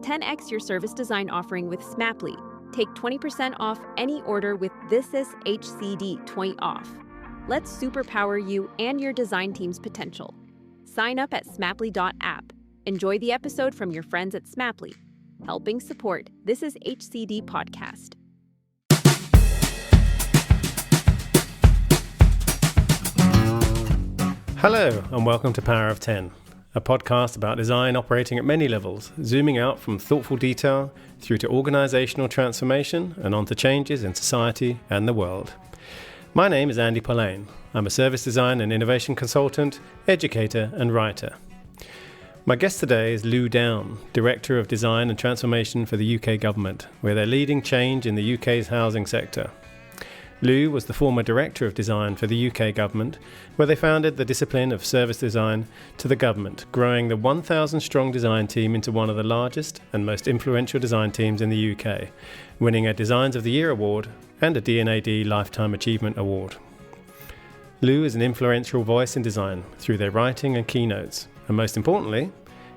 10x your service design offering with Smaply. Take 20% off any order with This Is HCD 20 off. Let's superpower you and your design team's potential. Sign up at smaply.app. Enjoy the episode from your friends at Smaply, helping support This Is HCD podcast. Hello, and welcome to Power of 10, a podcast about design operating at many levels, zooming out from thoughtful detail through to organizational transformation and onto changes in society and the world. My name is Andy Pollane. I'm a service design and innovation consultant, educator, and writer. My guest today is Downe, Director of Design and Transformation for the UK Government, where they're leading change in the UK's housing sector. Lou was the former Director of Design for the UK Government, where they founded the discipline of service design to the government, growing the 1,000-strong design team into one of the largest and most influential design teams in the UK, winning a Designs of the Year award and a D&AD Lifetime Achievement Award. Lou is an influential voice in design through their writing and keynotes, and most importantly,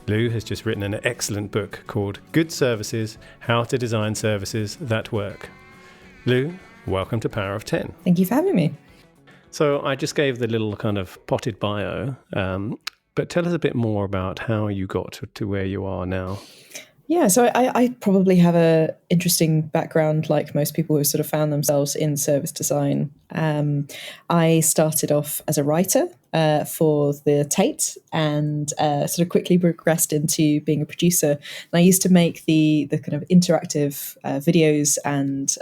Lou has just written an excellent book called Good Services: How to Design Services That Work. Lou, welcome to Power of 10. Thank you for having me. So I just gave the little kind of potted bio, but tell us a bit more about how you got to where you are now. Yeah, so I probably have an interesting background, like most people who sort of found themselves in service design. I started off as a writer for the Tate and sort of quickly progressed into being a producer. And I used to make the kind of interactive videos and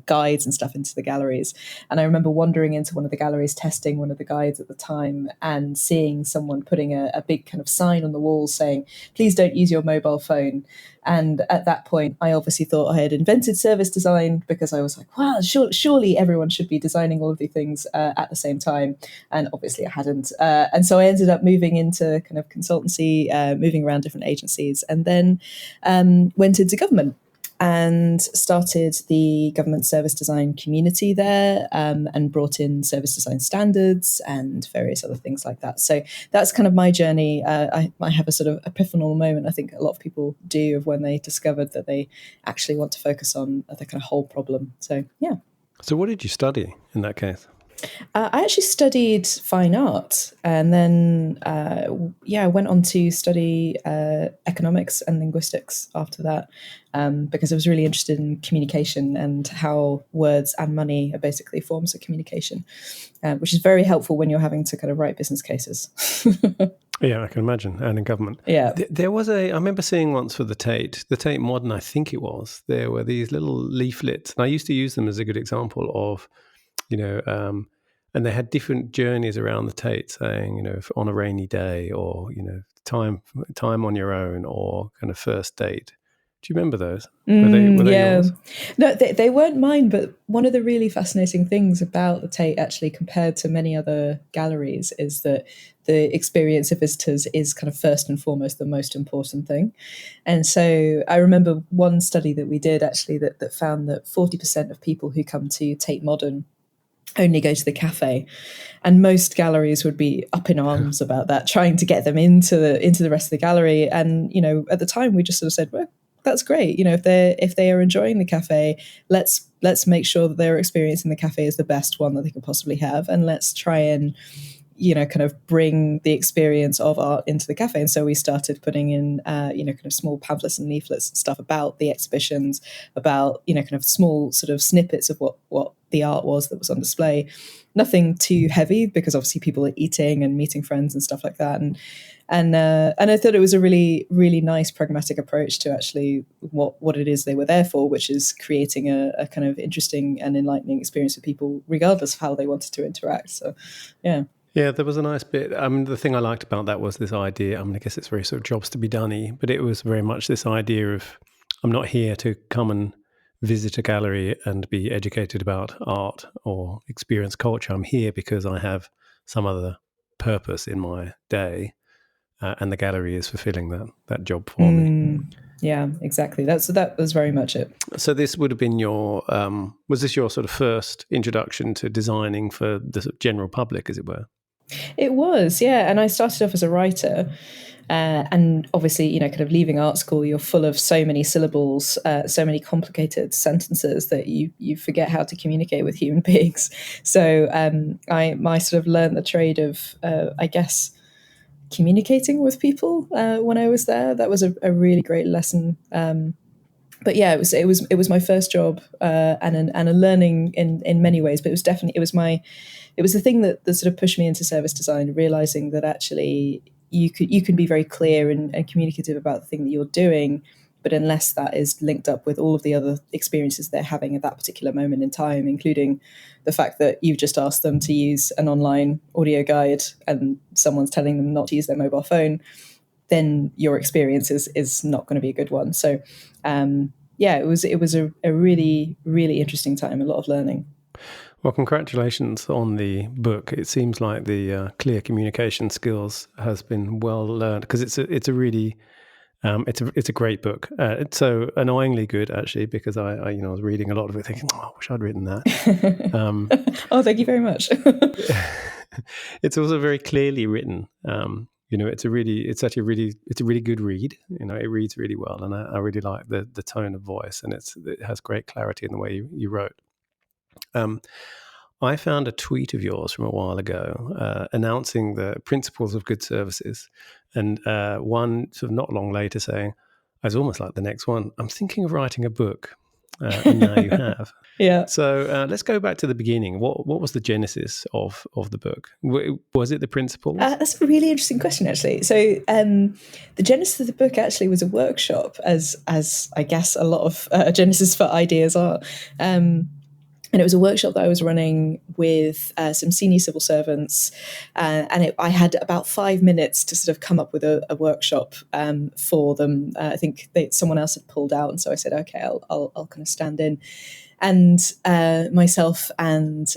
guides and stuff into the galleries. And I remember wandering into one of the galleries, testing one of the guides at the time and seeing someone putting a big kind of sign on the wall saying, please don't use your mobile phone. And at that point, I obviously thought I had invented service design because I was like, wow, surely everyone should be designing all of these things at the same time. And obviously I hadn't. And so I ended up moving into kind of consultancy, moving around different agencies, and then went into government and started the government service design community there, and brought in service design standards and various other things like that. So that's kind of my journey. I have a sort of epiphanal moment, I think a lot of people do, of when they discovered that they actually want to focus on the kind of whole problem. So, yeah. So what did you study in that case? I actually studied fine art, and then I went on to study economics and linguistics after that, because I was really interested in communication and how words and money are basically forms of communication, which is very helpful when you're having to kind of write business cases. Yeah, I can imagine, and in government. Yeah. There was I remember seeing once for the Tate Modern, I think it was, there were these little leaflets, and I used to use them as a good example of, and they had different journeys around the Tate saying, on a rainy day, or, time on your own, or kind of first date. Do you remember those? Were they yours? No, they weren't mine, but one of the really fascinating things about the Tate, actually, compared to many other galleries, is that the experience of visitors is kind of first and foremost the most important thing. And so I remember one study that we did, actually, that found that 40% of people who come to Tate Modern only go to the cafe, and most galleries would be up in arms about that, trying to get them into the rest of the gallery. And at the time we just sort of said, well, that's great. If they are enjoying the cafe, let's make sure that their experience in the cafe is the best one that they can possibly have, and let's try and kind of bring the experience of art into the cafe. And so we started putting in, kind of small pamphlets and leaflets and stuff about the exhibitions, about, kind of small sort of snippets of what the art was that was on display. Nothing too heavy, because obviously people are eating and meeting friends and stuff like that. And I thought it was a really, really nice pragmatic approach to actually what it is they were there for, which is creating a kind of interesting and enlightening experience for people, regardless of how they wanted to interact. So, yeah. Yeah, there was a nice bit. The thing I liked about that was this idea. I guess it's very sort of jobs to be done-y, but it was very much this idea of, I'm not here to come and visit a gallery and be educated about art or experience culture. I'm here because I have some other purpose in my day, and the gallery is fulfilling that job for me. Yeah, exactly. That was very much it. So this would have been your, was this your sort of first introduction to designing for the general public, as it were? It was, yeah. And I started off as a writer. And obviously, kind of leaving art school, you're full of so many syllables, so many complicated sentences that you forget how to communicate with human beings. So I sort of learned the trade of, I guess, communicating with people when I was there. That was a really great lesson. But yeah, it was my first job and a learning in many ways. But it was the thing that sort of pushed me into service design, realizing that actually you can be very clear and communicative about the thing that you're doing, but unless that is linked up with all of the other experiences they're having at that particular moment in time, including the fact that you've just asked them to use an online audio guide and someone's telling them not to use their mobile phone, then your experience is not going to be a good one. So it was a really, really interesting time, a lot of learning. Well, congratulations on the book. It seems like the clear communication skills has been well learned, because it's a really it's a great book. It's so annoyingly good, actually, because I was reading a lot of it thinking, I wish I'd written that. Oh, thank you very much. It's also very clearly written. It's a really good read. It reads really well, and I really like the tone of voice, and it has great clarity in the way you wrote. I found a tweet of yours from a while ago announcing the principles of good services, and one sort of not long later saying, I was almost like the next one, I'm thinking of writing a book, and now you have. Yeah. So let's go back to the beginning. What was the genesis of the book? Was it the principles? That's a really interesting question, actually. So the genesis of the book actually was a workshop, as I guess a lot of genesis for ideas are. And it was a workshop that I was running with some senior civil servants. I had about 5 minutes to sort of come up with a workshop for them. I think someone else had pulled out. And so I said, okay, I'll kind of stand in. And myself and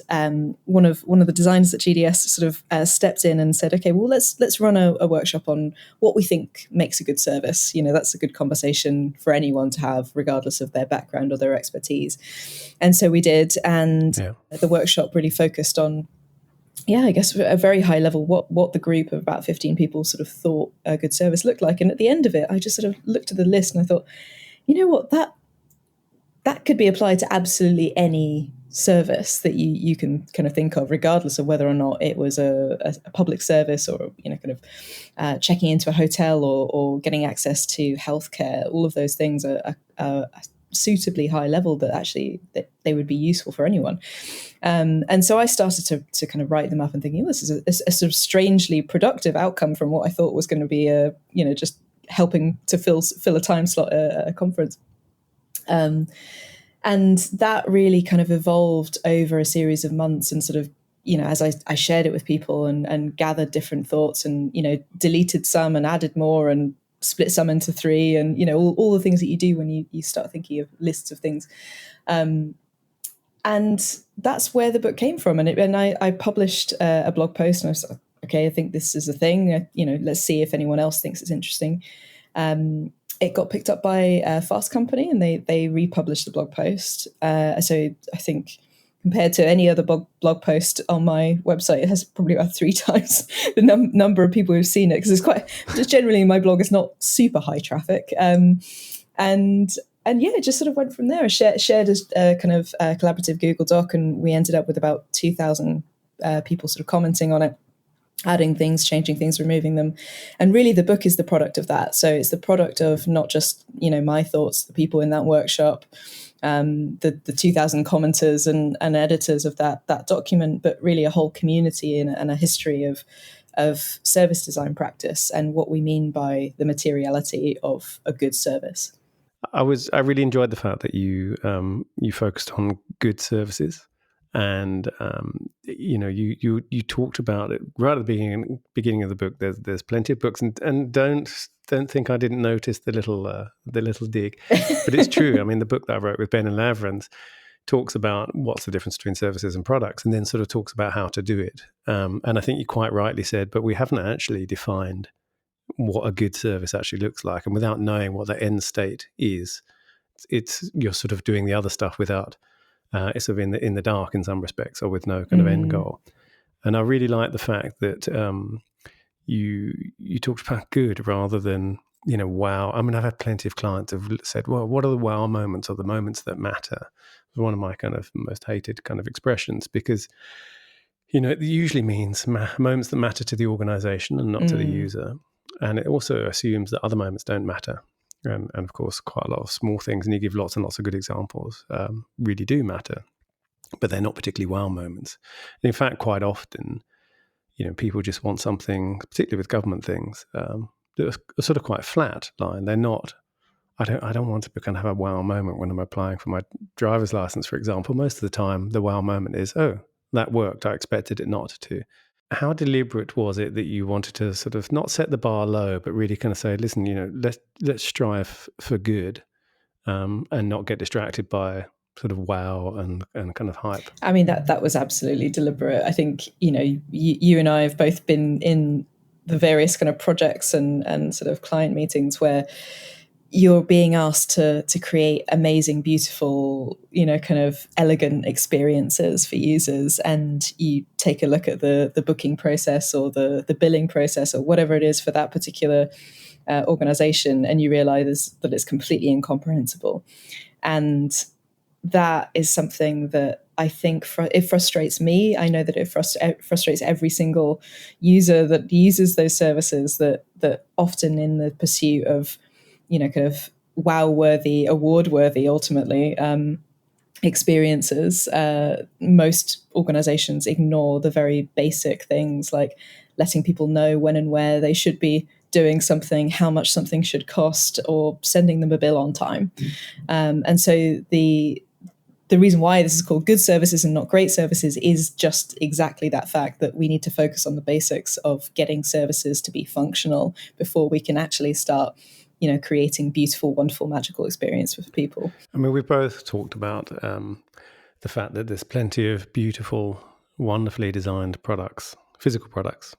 one of the designers at GDS sort of stepped in and said, okay, well, let's run a workshop on what we think makes a good service. That's a good conversation for anyone to have, regardless of their background or their expertise. And so we did, and the workshop really focused on, I guess at a very high level, what the group of about 15 people sort of thought a good service looked like. And at the end of it, I just sort of looked at the list and I thought, you know what, that could be applied to absolutely any service that you can kind of think of, regardless of whether or not it was a public service or kind of checking into a hotel or getting access to healthcare. All of those things are suitably high level that actually they would be useful for anyone. And so I started to kind of write them up and thinking, this is a sort of strangely productive outcome from what I thought was going to be just helping to fill a time slot at a conference. And that really kind of evolved over a series of months, and sort of, as I shared it with people and gathered different thoughts and, deleted some and added more and split some into three, and, all the things that you do when you start thinking of lists of things. And that's where the book came from. And I published a blog post, and I was like, okay, I think this is a thing, let's see if anyone else thinks it's interesting. It got picked up by Fast Company, and they republished the blog post. So I think compared to any other blog post on my website, it has probably about 3 times the number of people who've seen it, because just generally my blog is not super high traffic. And it just sort of went from there. I shared a kind of collaborative Google Doc, and we ended up with about 2,000 people sort of commenting on it, adding things, changing things, removing them. And really the book is the product of that. So it's the product of not just, my thoughts, the people in that workshop, the 2,000 commenters and editors of that document, but really a whole community and a history of service design practice and what we mean by the materiality of a good service. I really enjoyed the fact that you focused on good services. And you talked about it right at the beginning of the book. There's plenty of books, and don't think I didn't notice the little dig, but it's true. I mean, the book that I wrote with Ben and Lavrans talks about what's the difference between services and products, and then sort of talks about how to do it. And I think you quite rightly said, but we haven't actually defined what a good service actually looks like, and without knowing what the end state is, you're sort of doing the other stuff without. It's sort of in the dark in some respects, or with no kind of end goal. And I really like the fact that you talked about good rather than, wow. I mean, I've had plenty of clients who've said, well, what are the wow moments or the moments that matter? It's one of my kind of most hated kind of expressions, because, it usually means moments that matter to the organization and not to the user. And it also assumes that other moments don't matter. And of course, quite a lot of small things, and you give lots and lots of good examples, really do matter, but they're not particularly wow moments. And in fact, quite often, people just want something, particularly with government things, that are sort of quite flat line. They're not. I don't want to kind of have a wow moment when I'm applying for my driver's license, for example. Most of the time, the wow moment is, oh, that worked. I expected it not to. How deliberate was it that you wanted to sort of not set the bar low, but really kind of say, listen, let's strive for good, and not get distracted by sort of wow and kind of hype? I mean, that was absolutely deliberate. I think, you and I have both been in the various kind of projects and sort of client meetings where you're being asked to create amazing, beautiful, kind of elegant experiences for users. And you take a look at the booking process or the billing process or whatever it is for that particular organization, and you realize that it's completely incomprehensible. And that is something that I think it frustrates me. I know that it frustrates every single user that uses those services, that often in the pursuit of, kind of wow-worthy, award-worthy, ultimately, experiences, most organizations ignore the very basic things like letting people know when and where they should be doing something, how much something should cost, or sending them a bill on time. And so the reason why this is called good services and not great services is just exactly that fact, that we need to focus on the basics of getting services to be functional before we can actually start, creating beautiful, wonderful, magical experience for people. I mean, we've both talked about the fact that there's plenty of beautiful, wonderfully designed products, physical products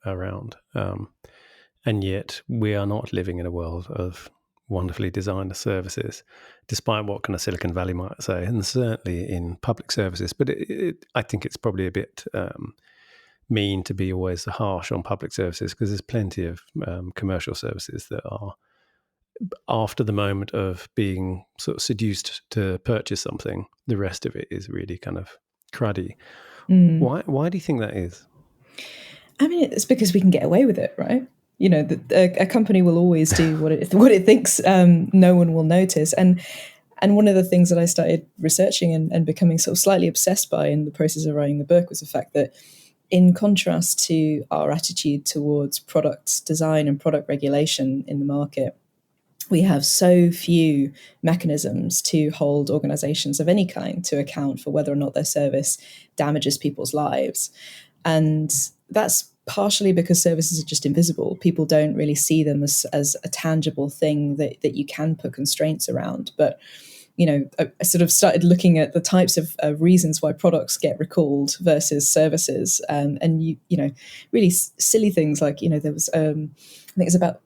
around. And yet we are not living in a world of wonderfully designed services, despite what kind of Silicon Valley might say, and certainly in public services. But I think it's probably a bit mean to be always harsh on public services, because there's plenty of commercial services that are, after the moment of being sort of seduced to purchase something, the rest of it is really kind of cruddy. Why do you think that is? I mean, it's because we can get away with it, right? A company will always do what it thinks no one will notice. And one of the things that I started researching and becoming sort of slightly obsessed by in the process of writing the book was the fact that, in contrast to our attitude towards product design and product regulation in the market, we have so few mechanisms to hold organizations of any kind to account for whether or not their service damages people's lives. And that's partially because services are just invisible. People don't really see them as a tangible thing that you can put constraints around. But, I sort of started looking at the types of reasons why products get recalled versus services. And really silly things like, there was, I think it's about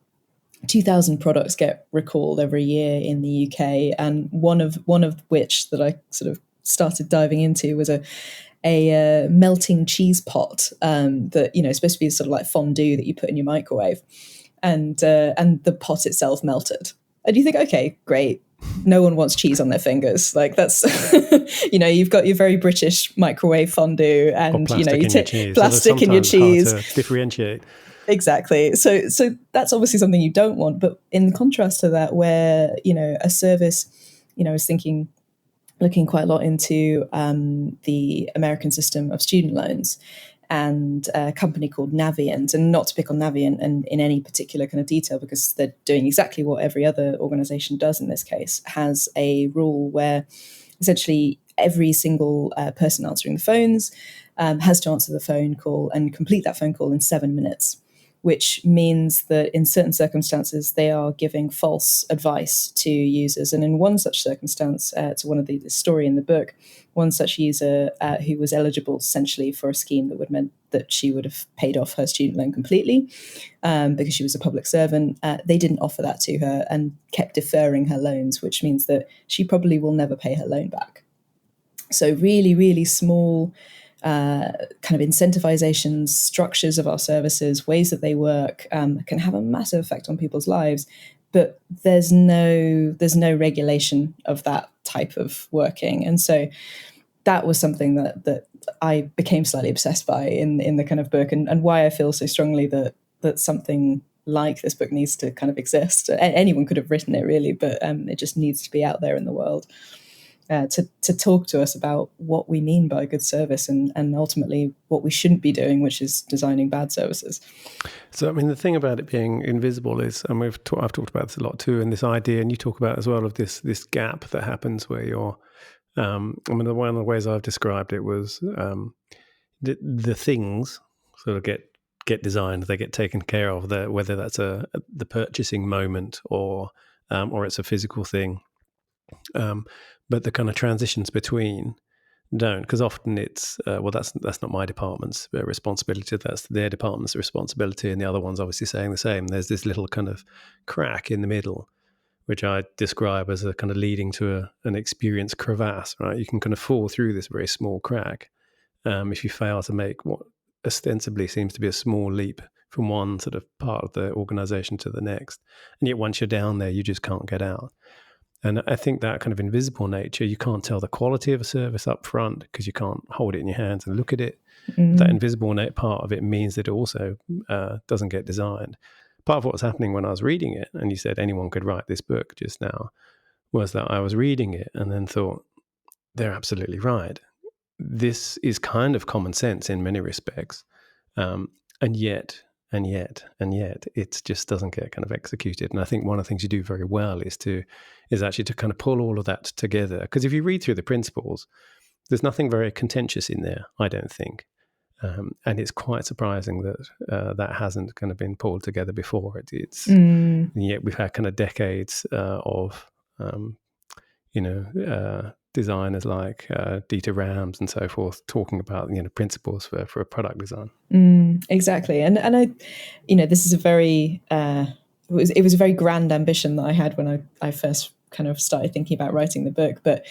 2,000 products get recalled every year in the UK, and one of which that I sort of started diving into was a melting cheese pot that is supposed to be sort of like fondue that you put in your microwave, and the pot itself melted. And you think, okay, great, no one wants cheese on their fingers. Like, that's you've got your very British microwave fondue, and you take plastic in your cheese. Hard to differentiate. Exactly. So that's obviously something you don't want. But in contrast to that, where, a service, is looking quite a lot into the American system of student loans, and a company called Navient, and not to pick on Navient and in any particular kind of detail, because they're doing exactly what every other organization does in this case, has a rule where essentially every single person answering the phones has to answer the phone call and complete that phone call in 7 minutes, which means that in certain circumstances, they are giving false advice to users. And in one such circumstance, to one of the story in the book, one such user who was eligible essentially for a scheme that would meant that she would have paid off her student loan completely because she was a public servant, they didn't offer that to her and kept deferring her loans, which means that she probably will never pay her loan back. So really, really small kind of incentivizations, structures of our services, ways that they work, can have a massive effect on people's lives. But there's no regulation of that type of working. And so that was something that I became slightly obsessed by in the kind of book, and why I feel so strongly that something like this book needs to kind of exist. Anyone could have written it, really, but it just needs to be out there in the world to talk to us about what we mean by good service and ultimately what we shouldn't be doing, which is designing bad services. So, I mean, the thing about it being invisible is, and I've talked about this a lot too, and this idea, and you talk about as well, of this gap that happens where you're, I mean, one of the ways I've described it was the things sort of get designed, they get taken care of, whether that's the purchasing moment or it's a physical thing. But the kind of transitions between don't, because often it's that's not my department's responsibility, that's their department's responsibility, and the other one's obviously saying the same. There's this little kind of crack in the middle, which I describe as a kind of leading to an experience crevasse, right? You can kind of fall through this very small crack if you fail to make what ostensibly seems to be a small leap from one sort of part of the organization to the next. And yet once you're down there, you just can't get out. And I think that kind of invisible nature, you can't tell the quality of a service up front because you can't hold it in your hands and look at it. That invisible part of it means that it also doesn't get designed. Part of what was happening when I was reading it, and you said anyone could write this book just now, was that I was reading it and then thought, they're absolutely right. This is kind of common sense in many respects. And yet, it just doesn't get kind of executed. And I think one of the things you do very well is actually to kind of pull all of that together. Because if you read through the principles, there's nothing very contentious in there, I don't think. And it's quite surprising that that hasn't kind of been pulled together before. And yet we've had kind of decades of, designers like Dieter Rams and so forth talking about principles for a product design. Exactly, and I, this is a very it was a very grand ambition that I had when I first kind of started thinking about writing the book. But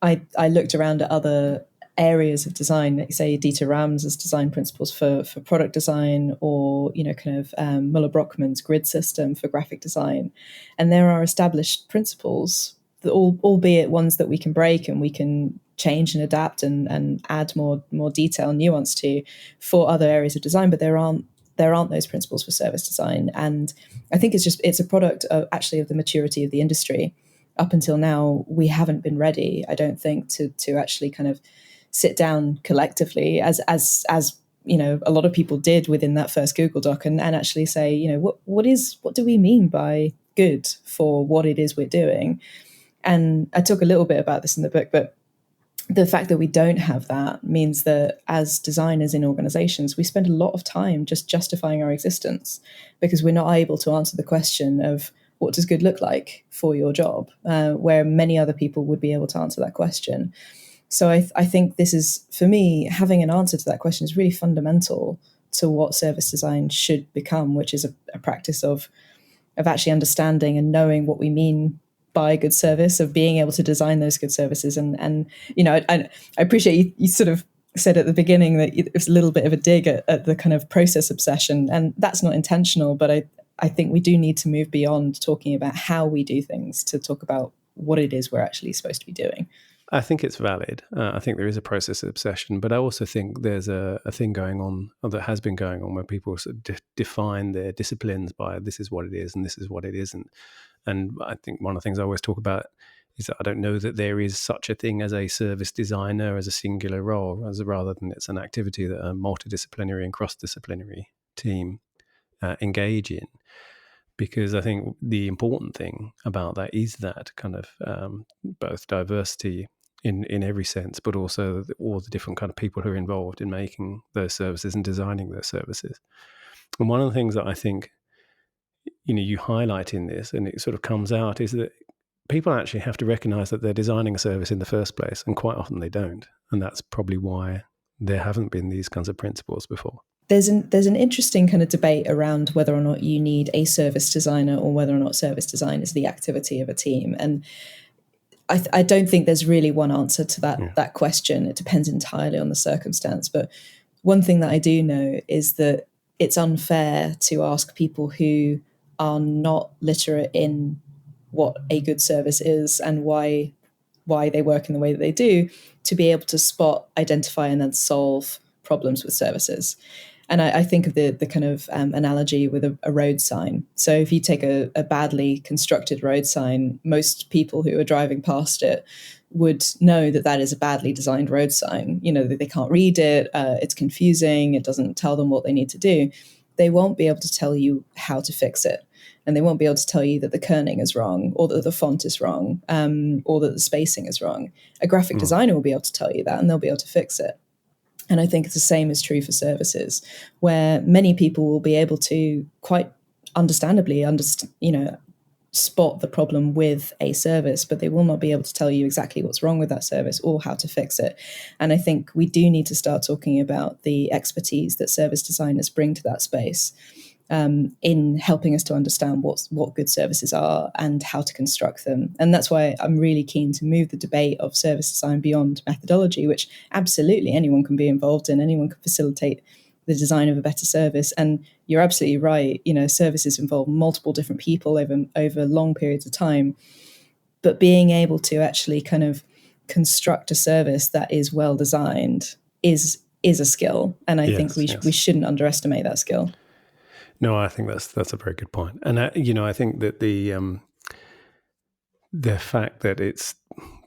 I looked around at other areas of design, like say Dieter Rams' design principles for product design, or Muller Brockman's grid system for graphic design, and there are established principles, albeit ones that we can break and we can change and adapt and add more detail and nuance to for other areas of design, but there aren't those principles for service design. And I think it's a product of the maturity of the industry. Up until now, we haven't been ready, I don't think, to actually kind of sit down collectively as a lot of people did within that first Google Doc and actually say, what do we mean by good for what it is we're doing? And I talk a little bit about this in the book, but the fact that we don't have that means that as designers in organizations, we spend a lot of time just justifying our existence because we're not able to answer the question of what does good look like for your job, where many other people would be able to answer that question. So I think this is, for me, having an answer to that question is really fundamental to what service design should become, which is a practice of actually understanding and knowing what we mean by good service, of being able to design those good services. And I appreciate you sort of said at the beginning that it was a little bit of a dig at the kind of process obsession, and that's not intentional, but I think we do need to move beyond talking about how we do things to talk about what it is we're actually supposed to be doing. I think it's valid. I think there is a process of obsession, but I also think there's a thing going on, or that has been going on, where people sort of define their disciplines by this is what it is and this is what it isn't. And I think one of the things I always talk about is that I don't know that there is such a thing as a service designer as a singular role, rather than it's an activity that a multidisciplinary and cross-disciplinary team engage in. Because I think the important thing about that is that kind of both diversity in every sense, but also all the different kind of people who are involved in making those services and designing those services. And one of the things that I think you highlight in this, and it sort of comes out, is that people actually have to recognize that they're designing a service in the first place, and quite often they don't. And that's probably why there haven't been these kinds of principles before. There's an interesting kind of debate around whether or not you need a service designer or whether or not service design is the activity of a team. And I don't think there's really one answer to that question. It depends entirely on the circumstance. But one thing that I do know is that it's unfair to ask people who are not literate in what a good service is and why they work in the way that they do, to be able to spot, identify, and then solve problems with services. And I think of the kind of analogy with a road sign. So if you take a badly constructed road sign, most people who are driving past it would know that that is a badly designed road sign. You know, that they can't read it, it's confusing, it doesn't tell them what they need to do. They won't be able to tell you how to fix it. And they won't be able to tell you that the kerning is wrong, or that the font is wrong, or that the spacing is wrong. A graphic designer will be able to tell you that, and they'll be able to fix it. And I think the same is true for services, where many people will be able to quite understandably, spot the problem with a service, but they will not be able to tell you exactly what's wrong with that service or how to fix it. And I think we do need to start talking about the expertise that service designers bring to that space, in helping us to understand what good services are and how to construct them. And that's why I'm really keen to move the debate of service design beyond methodology, which absolutely anyone can be involved in, anyone can facilitate the design of a better service. And you're absolutely right, services involve multiple different people over long periods of time. But being able to actually kind of construct a service that is well designed is a skill. And I think we shouldn't underestimate that skill. No, I think that's a very good point. And I think that the fact that it's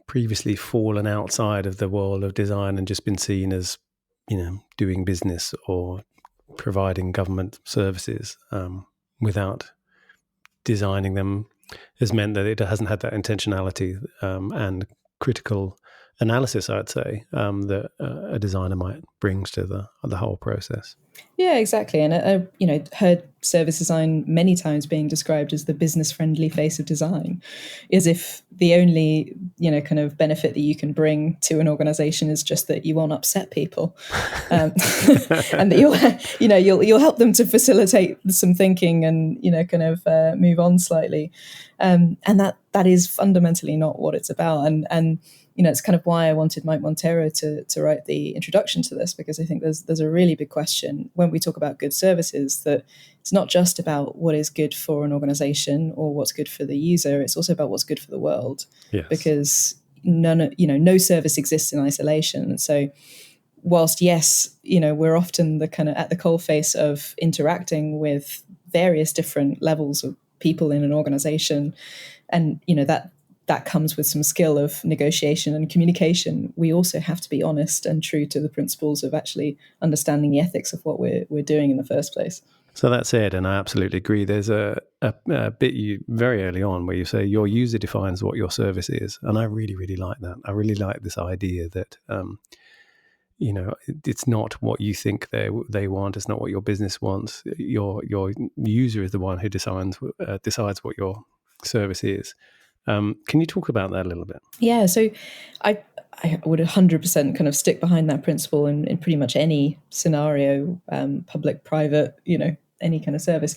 previously fallen outside of the world of design and just been seen as, doing business or providing government services without designing them has meant that it hasn't had that intentionality and critical analysis, I'd say, that a designer might bring to the whole process. Yeah, exactly. And I've heard service design many times being described as the business-friendly face of design, as if the only kind of benefit that you can bring to an organization is just that you won't upset people, and that you'll help them to facilitate some thinking and kind of move on slightly, and that is fundamentally not what it's about. And it's kind of why I wanted Mike Montero to write the introduction to this, because I think there's a really big question when we talk about good services, that it's not just about what is good for an organization or what's good for the user. It's also about what's good for the world. Yes. Because no service exists in isolation. And so whilst, yes, we're often the kind of at the coalface of interacting with various different levels of people in an organization, and that comes with some skill of negotiation and communication, we also have to be honest and true to the principles of actually understanding the ethics of what we're doing in the first place. So that said, and I absolutely agree, there's a bit you very early on where you say your user defines what your service is. And I really, really like that. I really like this idea that, it's not what you think they want. It's not what your business wants. Your user is the one who decides what your service is. Can you talk about that a little bit? Yeah, so I would 100% kind of stick behind that principle in pretty much any scenario, public, private, any kind of service,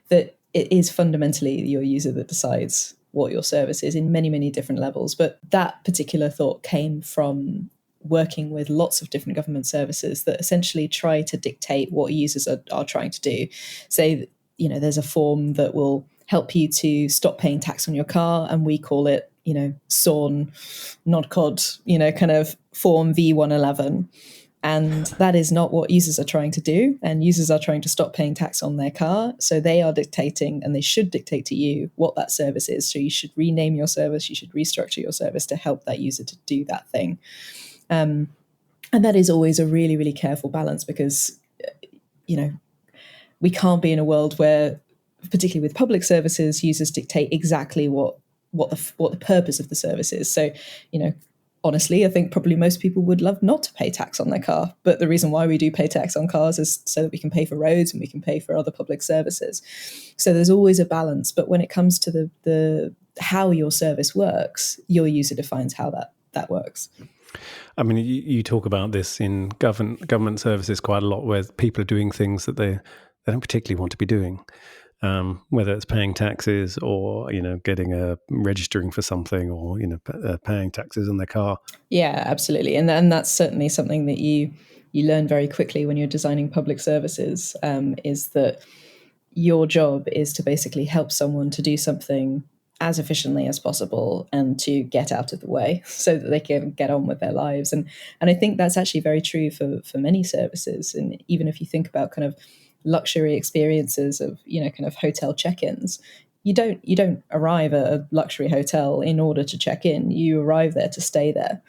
that it is fundamentally your user that decides what your service is in many, many different levels. But that particular thought came from working with lots of different government services that essentially try to dictate what users are trying to do. Say, there's a form that will help you to stop paying tax on your car, and we call it, SORN, NODCOD, kind of form V111. And that is not what users are trying to do. And users are trying to stop paying tax on their car. So they are dictating, and they should dictate to you what that service is. So you should rename your service, you should restructure your service to help that user to do that thing. And that is always a really, really careful balance, because, we can't be in a world where, particularly with public services, users dictate exactly what the purpose of the service is. So, honestly, I think probably most people would love not to pay tax on their car. But the reason why we do pay tax on cars is so that we can pay for roads and we can pay for other public services. So there's always a balance. But when it comes to the how your service works, your user defines how that works. I mean, you talk about this in government services quite a lot, where people are doing things that they don't particularly want to be doing. whether it's paying taxes or, registering for something or, paying taxes on their car. Yeah, absolutely. And that's certainly something that you learn very quickly when you're designing public services, is that your job is to basically help someone to do something as efficiently as possible and to get out of the way so that they can get on with their lives. And I think that's actually very true for many services. And even if you think about kind of luxury experiences of, kind of hotel check-ins, you don't arrive at a luxury hotel in order to check in. You arrive there to stay there.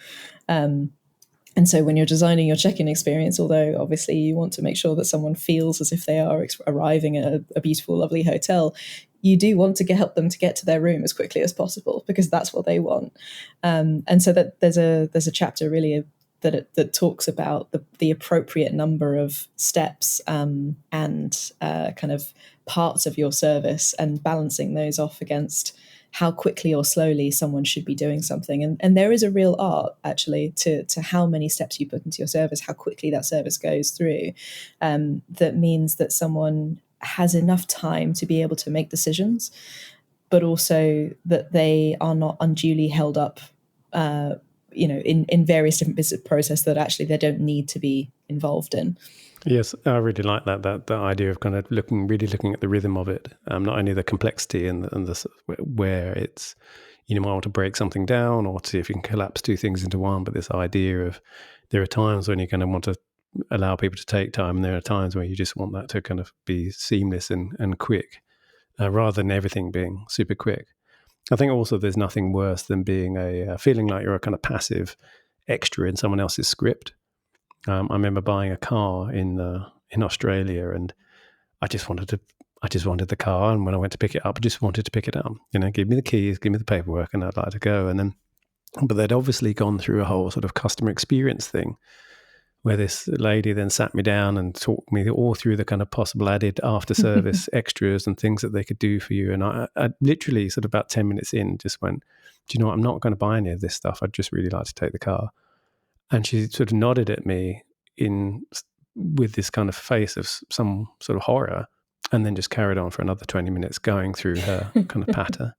And so when you're designing your check-in experience, although obviously you want to make sure that someone feels as if they are arriving at a beautiful, lovely hotel, you do want to help them to get to their room as quickly as possible because that's what they want. And so that there's a chapter really that talks about the appropriate number of steps and kind of parts of your service and balancing those off against how quickly or slowly someone should be doing something. And there is a real art, actually, to how many steps you put into your service, how quickly that service goes through. That means that someone has enough time to be able to make decisions, but also that they are not unduly held up, in various different business processes that actually they don't need to be involved in. Yes, I really like that idea of kind of looking at the rhythm of it, not only the complexity and the where it's, you might want to break something down or see if you can collapse two things into one, but this idea of there are times when you kind of want to allow people to take time, and there are times where you just want that to kind of be seamless and quick, rather than everything being super quick. I think also there's nothing worse than being feeling like you're a kind of passive extra in someone else's script. I remember buying a car in Australia, and I just wanted the car. And when I went to pick it up, I just wanted to pick it up. Give me the keys, give me the paperwork, and I'd like to go. But they'd obviously gone through a whole sort of customer experience thing, where this lady then sat me down and talked me all through the kind of possible added after-service extras and things that they could do for you. And I literally sort of about 10 minutes in just went, do you know what? I'm not going to buy any of this stuff. I'd just really like to take the car. And she sort of nodded at me with this kind of face of some sort of horror, and then just carried on for another 20 minutes going through her kind of patter.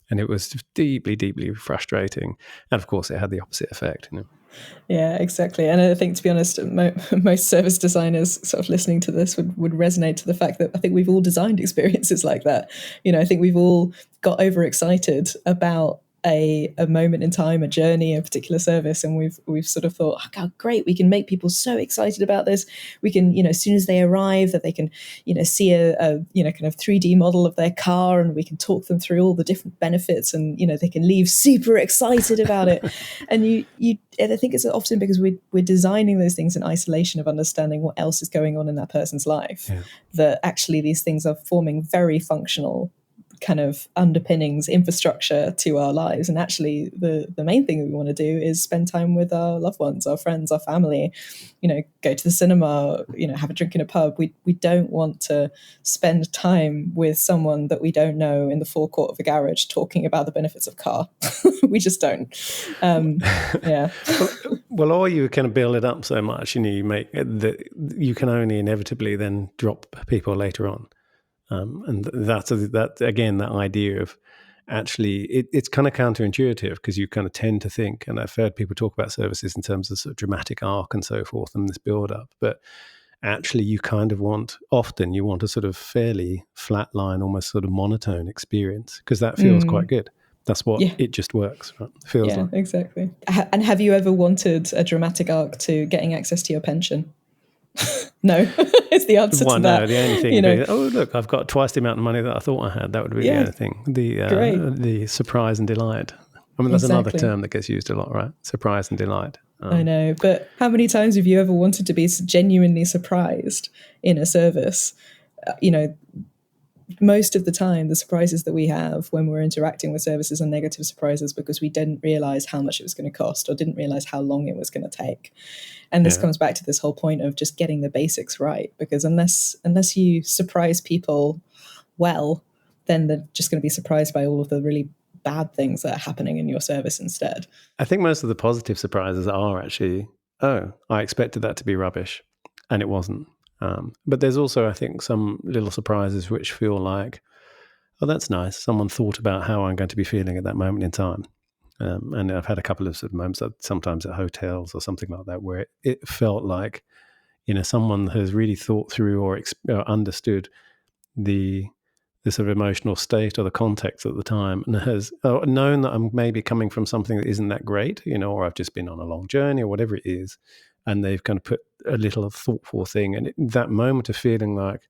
And it was just deeply, deeply frustrating. And of course, it had the opposite effect. Yeah, exactly. And I think, to be honest, most service designers sort of listening to this would resonate to the fact that I think we've all designed experiences like that. I think we've all got overexcited about a moment in time, a journey, a particular service, and we've sort of thought, oh, great, we can make people so excited about this. We can, as soon as they arrive, that they can, see a kind of 3D model of their car, and we can talk them through all the different benefits, and they can leave super excited about it. And I think it's often because we're designing those things in isolation of understanding what else is going on in that person's life, that actually these things are forming very functional kind of underpinnings, infrastructure to our lives. And actually the main thing that we want to do is spend time with our loved ones, our friends, our family, go to the cinema, have a drink in a pub. We don't want to spend time with someone that we don't know in the forecourt of a garage talking about the benefits of car. We just don't. Yeah. Well, or you kind of build it up so much, you make that you can only inevitably then drop people later on. And that's again, that idea of actually, it's kind of counterintuitive, because you kind of tend to think, and I've heard people talk about services in terms of sort of dramatic arc and so forth and this build up, but actually you kind of want a sort of fairly flat line, almost sort of monotone experience, because that feels quite good. That's what it just works, right? Feels like. Exactly. And have you ever wanted a dramatic arc to getting access to your pension? No, it's the answer to that. No, the only thing oh, look, I've got twice the amount of money that I thought I had. That would be the only thing. The surprise and delight. I mean, that's another term that gets used a lot, right? Surprise and delight. I know, but how many times have you ever wanted to be genuinely surprised in a service? Most of the time, the surprises that we have when we're interacting with services are negative surprises, because we didn't realize how much it was going to cost, or didn't realize how long it was going to take. And this comes back to this whole point of just getting the basics right, because unless you surprise people well, then they're just going to be surprised by all of the really bad things that are happening in your service instead. I think most of the positive surprises are actually, oh, I expected that to be rubbish, and it wasn't. But there's also, I think, some little surprises which feel like, oh, that's nice. Someone thought about how I'm going to be feeling at that moment in time. And I've had a couple of sort of moments, sometimes at hotels or something like that, where it felt like, someone has really thought through or understood the sort of emotional state or the context at the time, and has known that I'm maybe coming from something that isn't that great, or I've just been on a long journey or whatever it is, and they've kind of put a little thoughtful thing. And that moment of feeling like,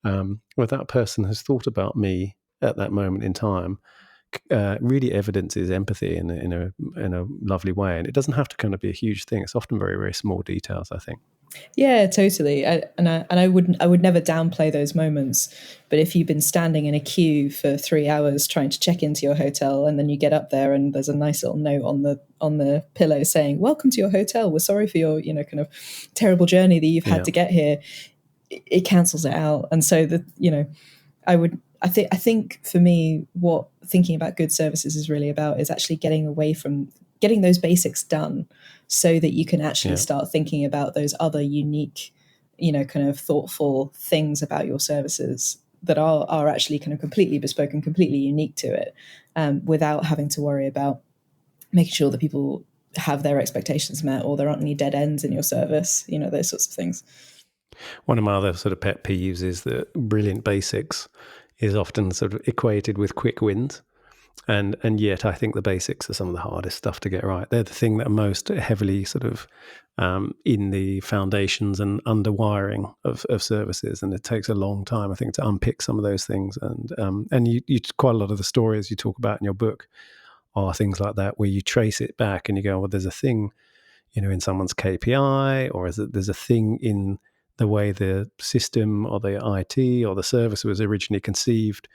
well, that person has thought about me at that moment in time, really evidences empathy in a lovely way. And it doesn't have to kind of be a huge thing. It's often very, very small details, I think. Yeah, totally. I would never downplay those moments. But if you've been standing in a queue for 3 hours trying to check into your hotel, and then you get up there and there's a nice little note on the pillow saying, "Welcome to your hotel. We're sorry for your kind of terrible journey that you've had to get here," it cancels it out. And so I think for me, what thinking about good services is really about is actually getting away from getting those basics done, so that you can actually start thinking about those other unique, kind of thoughtful things about your services that are actually kind of completely bespoke and completely unique to it, without having to worry about making sure that people have their expectations met or there aren't any dead ends in your service, those sorts of things. One of my other sort of pet peeves is that brilliant basics is often sort of equated with quick wins. And yet I think the basics are some of the hardest stuff to get right. They're the thing that are most heavily sort of in the foundations and underwiring of services. And it takes a long time, I think, to unpick some of those things. And you quite a lot of the stories you talk about in your book are things like that, where you trace it back and you go, well, there's a thing, in someone's KPI, or there's a thing in the way the system or the IT or the service was originally conceived,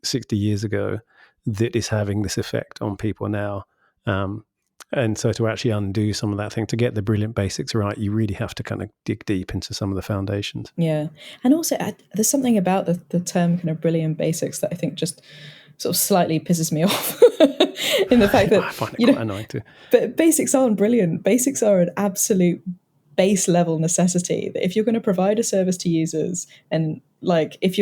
60 years ago, that is having this effect on people now. And so to actually undo some of that thing, to get the brilliant basics right, you really have to kind of dig deep into some of the foundations. Yeah. And also there's something about the term kind of brilliant basics that I think just sort of slightly pisses me off in the fact that, I find it quite annoying too. But basics aren't brilliant. Basics are an absolute base level necessity. That if you're going to provide a service to users, and like if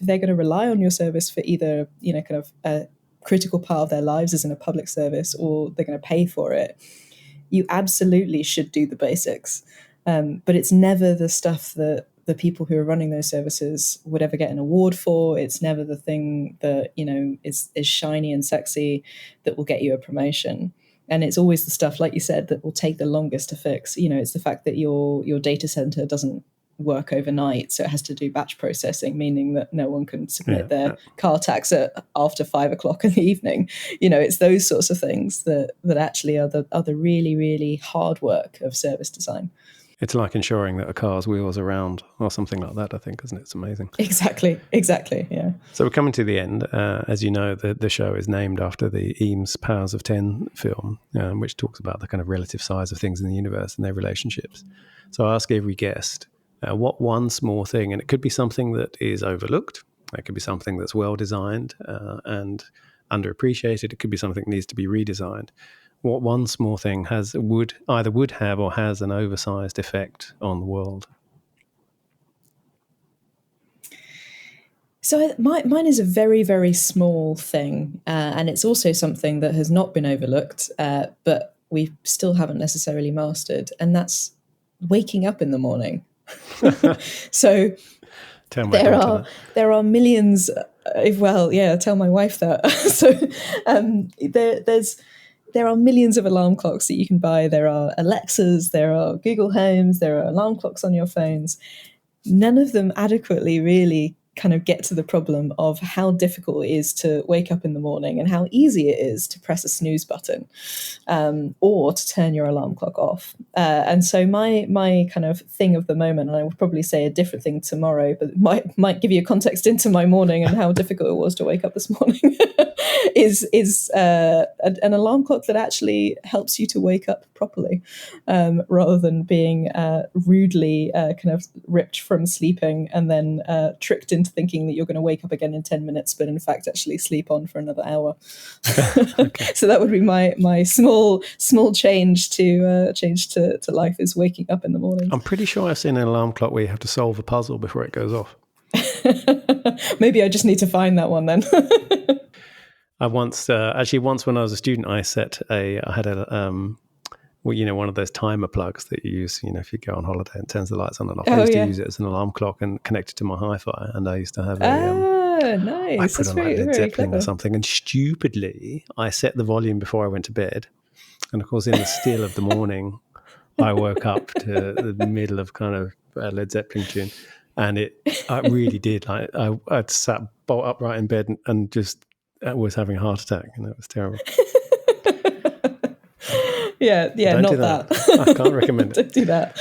they're going to rely on your service for either kind of a critical part of their lives as in a public service, or they're going to pay for it, you absolutely should do the basics. But it's never the stuff that the people who are running those services would ever get an award for. It's never the thing that is shiny and sexy that will get you a promotion. And it's always the stuff, like you said, that will take the longest to fix. It's the fact that your data center doesn't work overnight, so it has to do batch processing, meaning that no one can submit their car tax after 5 o'clock in the evening. It's those sorts of things that actually are the really, really hard work of service design. It's like ensuring that a car's wheels are round or something like that, I think, isn't it? It's amazing. Exactly, yeah. So we're coming to the end. As you know, the show is named after the Eames Powers of 10 film, which talks about the kind of relative size of things in the universe and their relationships. So I ask every guest, what one small thing, and it could be something that is overlooked, it could be something that's well designed and underappreciated, it could be something that needs to be redesigned. What one small thing would have or has an oversized effect on the world? So mine is a very, very small thing, and it's also something that has not been overlooked, but we still haven't necessarily mastered, and that's waking up in the morning. So there are millions. Tell my wife that. So there are millions of alarm clocks that you can buy. There are Alexas, there are Google Homes, there are alarm clocks on your phones. None of them adequately really kind of get to the problem of how difficult it is to wake up in the morning and how easy it is to press a snooze button or to turn your alarm clock off. And so my kind of thing of the moment, and I would probably say a different thing tomorrow, but it might give you a context into my morning and how difficult it was to wake up this morning, is an alarm clock that actually helps you to wake up properly, rather than being rudely kind of ripped from sleeping and then tricked into mind thinking that you're going to wake up again in 10 minutes, but in fact actually sleep on for another hour. Okay. So that would be my small change to life, is waking up in the morning. I'm pretty sure I've seen an alarm clock where you have to solve a puzzle before it goes off. Maybe I just need to find that one then. I once when I was a student, I had a one of those timer plugs that you use, if you go on holiday and turns the lights on and off. I used to use it as an alarm clock and connect it to my hi-fi, and I used to have nice. I put on like Led Zeppelin or something, and stupidly I set the volume before I went to bed, and of course in the still of the morning I woke up to the middle of kind of a Led Zeppelin tune, and I really did, like I'd sat bolt upright in bed and just was having a heart attack, and it was terrible. Yeah, not that. I can't recommend it. Don't do that.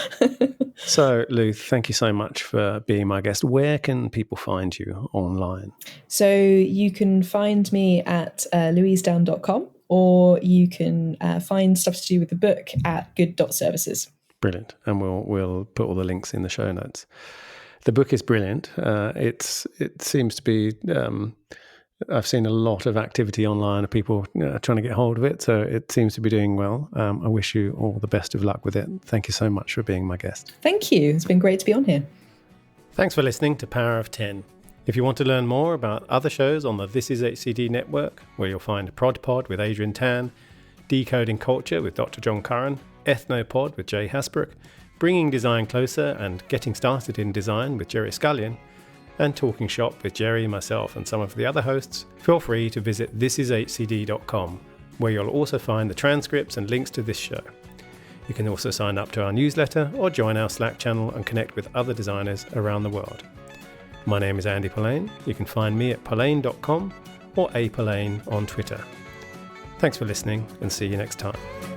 So, Lou, thank you so much for being my guest. Where can people find you online? So you can find me at louisedowne.com, or you can find stuff to do with the book at good.services. Brilliant. And we'll put all the links in the show notes. The book is brilliant. It seems to be... I've seen a lot of activity online of people trying to get hold of it, so it seems to be doing well. I wish you all the best of luck with it. Thank you so much for being my guest. Thank you. It's been great to be on here. Thanks for listening to Power of 10. If you want to learn more about other shows on the This Is HCD network, where you'll find Prod Pod with Adrian Tan, Decoding Culture with Dr. John Curran, Ethnopod with Jay Hasbrook, Bringing Design Closer and Getting Started in Design with Gerry Scullion, and Talking Shop with Gerry, myself and some of the other hosts, feel free to visit thisishcd.com, where you'll also find the transcripts and links to this show. You can also sign up to our newsletter or join our Slack channel and connect with other designers around the world. My name is Andy Polaine. You can find me at polaine.com or apolaine on Twitter. Thanks for listening, and see you next time.